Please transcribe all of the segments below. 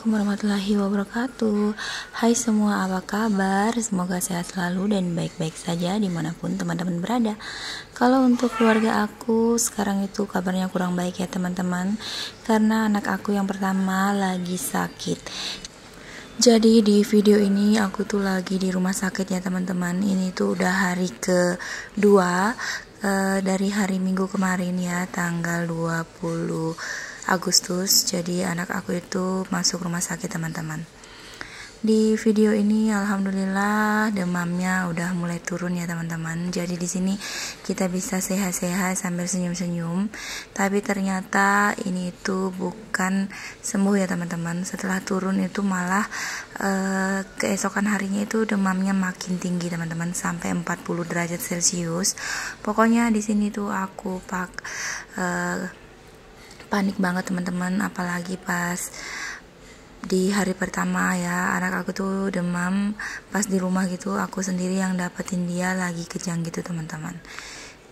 Assalamualaikum warahmatullahi wabarakatuh. Hai semua, apa kabar? Semoga sehat selalu dan baik-baik saja dimanapun teman-teman berada. Kalau untuk keluarga aku sekarang itu kabarnya kurang baik ya teman-teman, karena anak aku yang pertama lagi sakit. Jadi di video ini aku tuh lagi di rumah sakit ya teman-teman. Ini tuh udah hari kedua dari hari Minggu kemarin ya, tanggal 20 Agustus. Jadi anak aku itu masuk rumah sakit teman-teman. Di video ini alhamdulillah demamnya udah mulai turun ya teman-teman. Jadi di sini kita bisa sehat-sehat sambil senyum-senyum. Tapi ternyata ini itu bukan sembuh ya teman-teman. Setelah turun itu malah keesokan harinya itu demamnya makin tinggi teman-teman, sampai 40 derajat Celcius. Pokoknya di sini tuh aku panik banget teman-teman, apalagi pas di hari pertama ya, anak aku tuh demam. Pas di rumah gitu aku sendiri yang dapetin dia lagi kejang gitu teman-teman.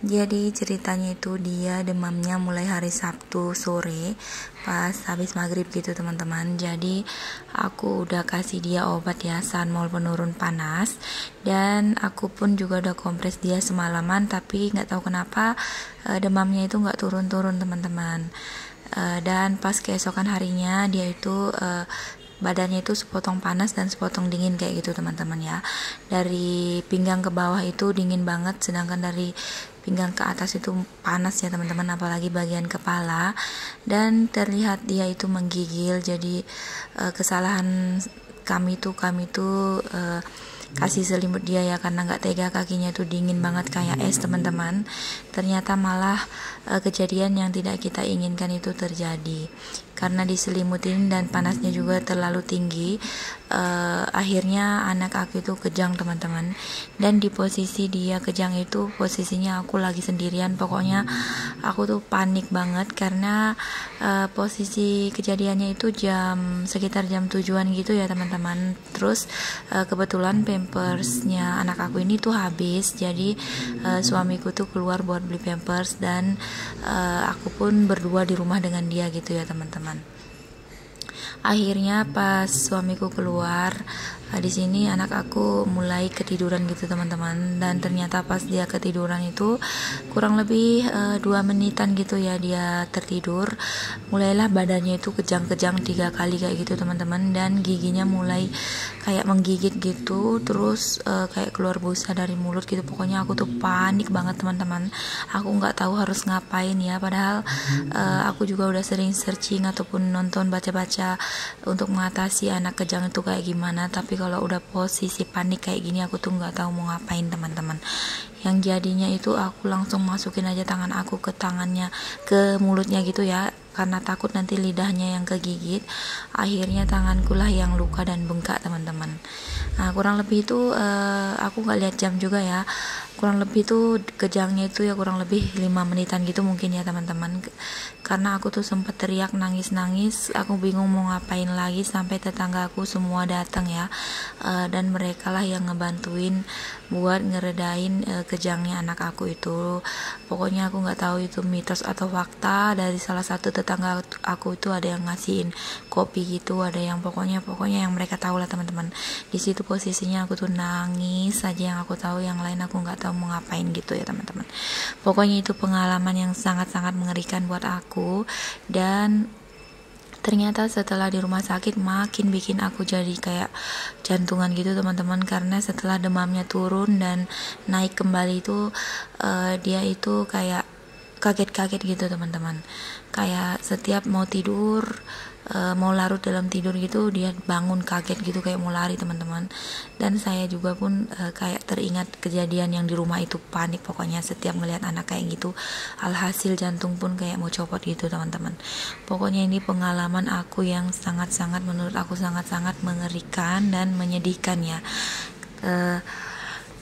Jadi ceritanya itu dia demamnya mulai hari Sabtu sore pas habis maghrib gitu teman-teman. Jadi aku udah kasih dia obat ya, Sanmol penurun panas, dan aku pun juga udah kompres dia semalaman. Tapi nggak tahu kenapa demamnya itu nggak turun-turun teman-teman. Dan pas keesokan harinya dia itu badannya itu sepotong panas dan sepotong dingin kayak gitu teman-teman ya. Dari pinggang ke bawah itu dingin banget, sedangkan dari pinggang ke atas itu panas ya teman-teman, apalagi bagian kepala. Dan terlihat dia itu menggigil. Jadi kesalahan kami tuh kasih selimut dia ya, karena nggak tega, kakinya itu dingin banget kayak es teman-teman. Ternyata malah kejadian yang tidak kita inginkan itu terjadi karena diselimutin dan panasnya juga terlalu tinggi. Akhirnya anak aku itu kejang teman-teman, dan di posisi dia kejang itu posisinya aku lagi sendirian. Pokoknya aku tuh panik banget karena posisi kejadiannya itu sekitar jam 7-an gitu ya teman-teman. Terus kebetulan pampersnya anak aku ini tuh habis, jadi suamiku tuh keluar buat beli pampers, dan aku pun berdua di rumah dengan dia gitu ya teman-teman. Akhirnya pas suamiku keluar, di sini anak aku mulai ketiduran gitu teman-teman. Dan ternyata pas dia ketiduran itu kurang lebih 2 menitan gitu ya dia tertidur, mulailah badannya itu kejang-kejang 3 kali kayak gitu teman-teman, dan giginya mulai kayak menggigit gitu, terus kayak keluar busa dari mulut gitu. Pokoknya aku tuh panik banget teman-teman. Aku nggak tahu harus ngapain ya, padahal aku juga udah sering searching ataupun nonton baca-baca untuk mengatasi anak kejang itu kayak gimana. Tapi kalau udah posisi panik kayak gini aku tuh nggak tahu mau ngapain teman-teman. Yang jadinya itu aku langsung masukin aja tangan aku ke ke mulutnya gitu ya, karena takut nanti lidahnya yang kegigit. Akhirnya tanganku lah yang luka dan bengkak teman-teman. Nah kurang lebih itu aku nggak lihat jam juga ya, kurang lebih tuh kejangnya itu ya kurang lebih 5 menitan gitu mungkin ya teman-teman. Karena aku tuh sempat teriak nangis-nangis, aku bingung mau ngapain lagi, sampai tetangga aku semua datang ya, dan mereka lah yang ngebantuin buat ngeredain kejangnya anak aku itu. Pokoknya aku nggak tahu itu mitos atau fakta. Dari salah satu tetangga aku itu ada yang ngasihin kopi gitu, ada yang pokoknya yang mereka tahu lah teman-teman. Di situ posisinya aku tuh nangis saja, yang aku tahu, yang lain aku nggak tahu mau ngapain gitu ya teman-teman. Pokoknya itu pengalaman yang sangat-sangat mengerikan buat aku, dan ternyata setelah di rumah sakit makin bikin aku jadi kayak jantungan gitu teman-teman, karena setelah demamnya turun dan naik kembali itu dia itu kayak kaget-kaget gitu teman-teman. Kayak setiap mau tidur, mau larut dalam tidur gitu, dia bangun kaget gitu kayak mau lari teman-teman. Dan saya juga pun kayak teringat kejadian yang di rumah itu, panik pokoknya setiap melihat anak kayak gitu. Alhasil jantung pun kayak mau copot gitu teman-teman. Pokoknya ini pengalaman aku yang sangat-sangat, menurut aku sangat-sangat mengerikan dan menyedihkan ya.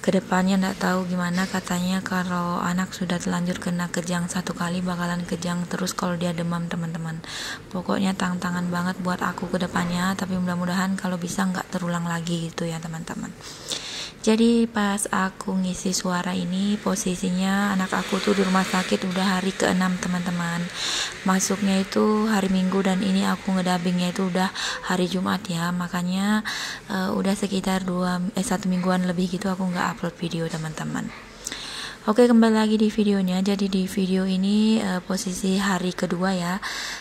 Kedepannya nggak tahu gimana, katanya kalau anak sudah terlanjur kena kejang 1 kali bakalan kejang terus kalau dia demam teman-teman. Pokoknya tantangan banget buat aku kedepannya, tapi mudah-mudahan kalau bisa nggak terulang lagi gitu ya teman-teman. Jadi pas aku ngisi suara ini, posisinya anak aku tuh di rumah sakit udah hari ke-6 teman-teman. Masuknya itu hari Minggu dan ini aku ngedabingnya itu udah hari Jumat ya. Makanya udah sekitar 1 mingguan lebih gitu aku nggak upload video teman-teman. Oke, kembali lagi di videonya. Jadi di video ini posisi hari kedua ya.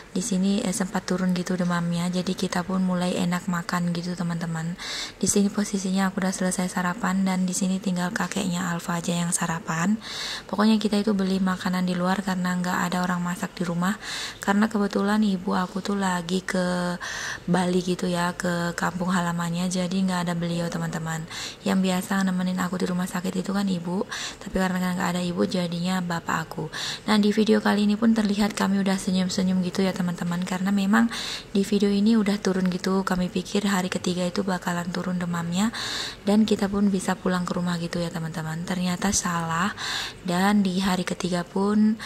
Di sini sempat turun gitu demamnya. Jadi kita pun mulai enak makan gitu teman-teman. Di sini posisinya aku udah selesai sarapan dan di sini tinggal kakeknya Alfa aja yang sarapan. Pokoknya kita itu beli makanan di luar karena nggak ada orang masak di rumah. Karena kebetulan ibu aku tuh lagi ke Bali gitu ya, ke kampung halamannya. Jadi nggak ada beliau teman-teman. Yang biasa nemenin aku di rumah sakit itu kan ibu. Tapi karena nggak ada ibu jadinya bapak aku. Nah di video kali ini pun terlihat kami udah senyum-senyum gitu ya teman-teman, karena memang di video ini udah turun gitu. Kami pikir hari ketiga itu bakalan turun demamnya dan kita pun bisa pulang ke rumah gitu ya teman-teman. Ternyata salah, dan di hari ketiga pun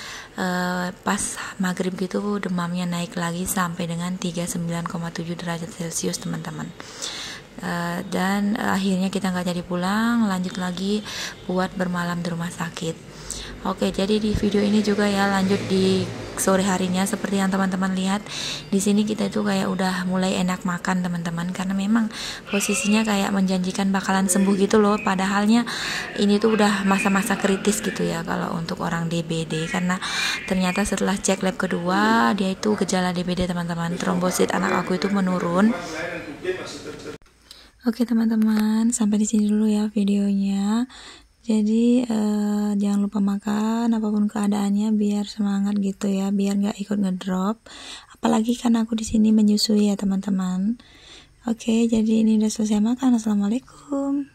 pas maghrib gitu demamnya naik lagi sampai dengan 39,7 derajat Celcius teman-teman. Dan akhirnya kita nggak jadi pulang, lanjut lagi buat bermalam di rumah sakit. Oke, jadi di video ini juga ya lanjut di sore harinya seperti yang teman-teman lihat. Di sini kita itu kayak udah mulai enak makan teman-teman, karena memang posisinya kayak menjanjikan bakalan sembuh gitu loh. Padahalnya ini tuh udah masa-masa kritis gitu ya kalau untuk orang DBD, karena ternyata setelah cek lab kedua dia itu gejala DBD teman-teman. Trombosit anak aku itu menurun. Oke teman-teman, sampai di sini dulu ya videonya. Jadi jangan lupa makan apapun keadaannya biar semangat gitu ya, biar nggak ikut ngedrop. Apalagi kan aku di sini menyusui ya teman-teman. Oke, jadi ini udah selesai makan. Assalamualaikum.